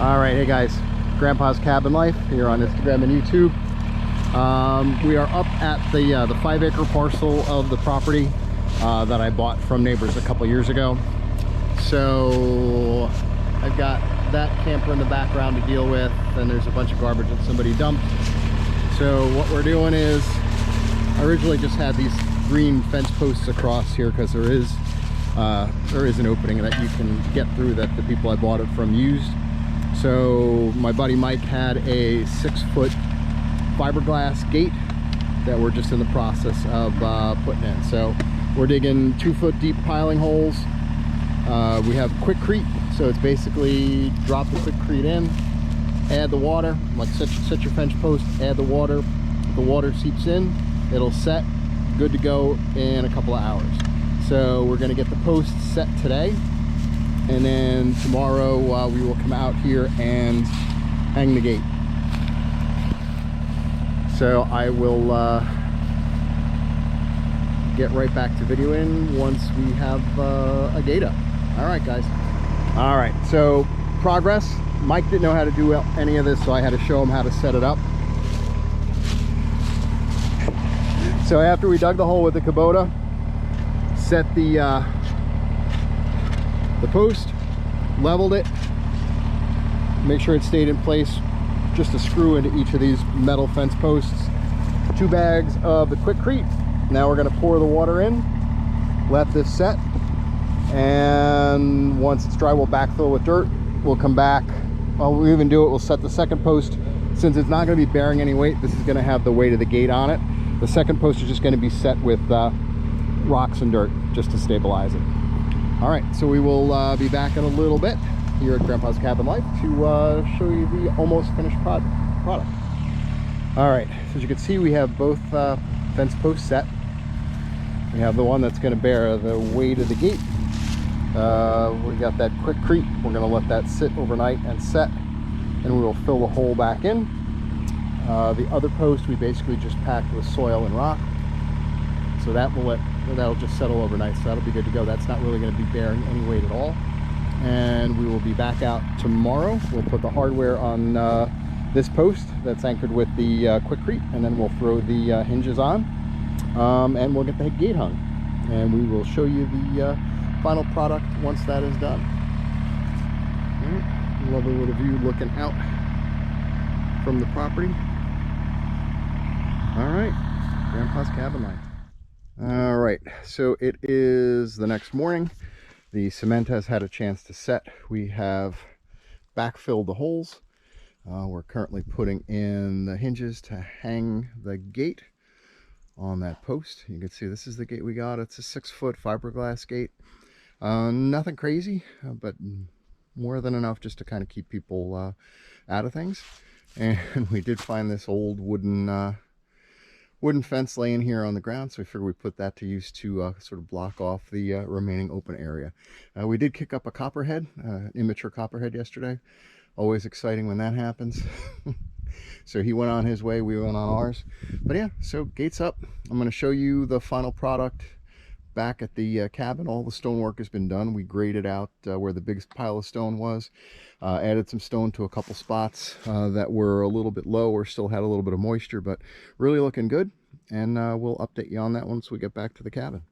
All right, hey guys, Grandpa's Cabin Life here on Instagram and YouTube. We are up at the 5-acre parcel of the property that I bought from neighbors a couple years ago. So I've got that camper in the background to deal with, and there's a bunch of garbage that somebody dumped. So what we're doing is, I originally just had these green fence posts across here because there is an opening that you can get through that the people I bought it from used. So my buddy Mike had a 6-foot fiberglass gate that we're just in the process of putting in. So we're digging 2-foot deep piling holes. We have Quickcrete, so it's basically drop the Quickcrete in, add the water, like set your fence post, add the water seeps in, it'll set, good to go in a couple of hours. So we're going to get the posts set today, and then tomorrow we will come out here and hang the gate. So I will get right back to videoing once we have a gate up. All right, guys. All right, so progress. Mike didn't know how to do any of this, so I had to show him how to set it up. So after we dug the hole with the Kubota, set the post, leveled it, make sure it stayed in place, just a screw into each of these metal fence posts, 2 bags of the Quickcrete. Now we're going to pour the water in, let this set, and once it's dry we'll backfill with dirt. We'll come back, we'll even do it, we'll set the second post. Since it's not going to be bearing any weight, this is going to have the weight of the gate on it. The second post is just going to be set with rocks and dirt just to stabilize it. All right, so we will be back in a little bit here at Grandpa's Cabin Life to show you the almost finished product. All right, so as you can see, we have both fence posts set. We have the one that's going to bear the weight of the gate. We got that Quickcrete. We're going to let that sit overnight and set, and we will fill the hole back in. The other post we basically just packed with soil and rock, so that'll just settle overnight, so that'll be good to go. That's not really going to be bearing any weight at all. And we will be back out tomorrow. We'll put the hardware on this post that's anchored with the Quickcrete, and then we'll throw the hinges on, and we'll get the gate hung, and we will show you the final product once that is done. Lovely little view looking out from the property. All right, Grandpa's Cabin Life. All right, so it is the next morning. The cement has had a chance to set. We have backfilled the holes. We're currently putting in the hinges to hang the gate on that post. You can see this is the gate we got. It's a 6-foot fiberglass gate. Nothing crazy, but more than enough just to kind of keep people out of things. And we did find this old wooden fence laying here on the ground, so we figured we'd put that to use to sort of block off the remaining open area. We did kick up a copperhead, immature copperhead yesterday. Always exciting when that happens. So he went on his way, we went on ours. But yeah, so gate's up. I'm going to show you the final product back at the cabin. All the stonework has been done. We graded out where the biggest pile of stone was, added some stone to a couple spots that were a little bit low or still had a little bit of moisture, but really looking good. And we'll update you on that once we get back to the cabin.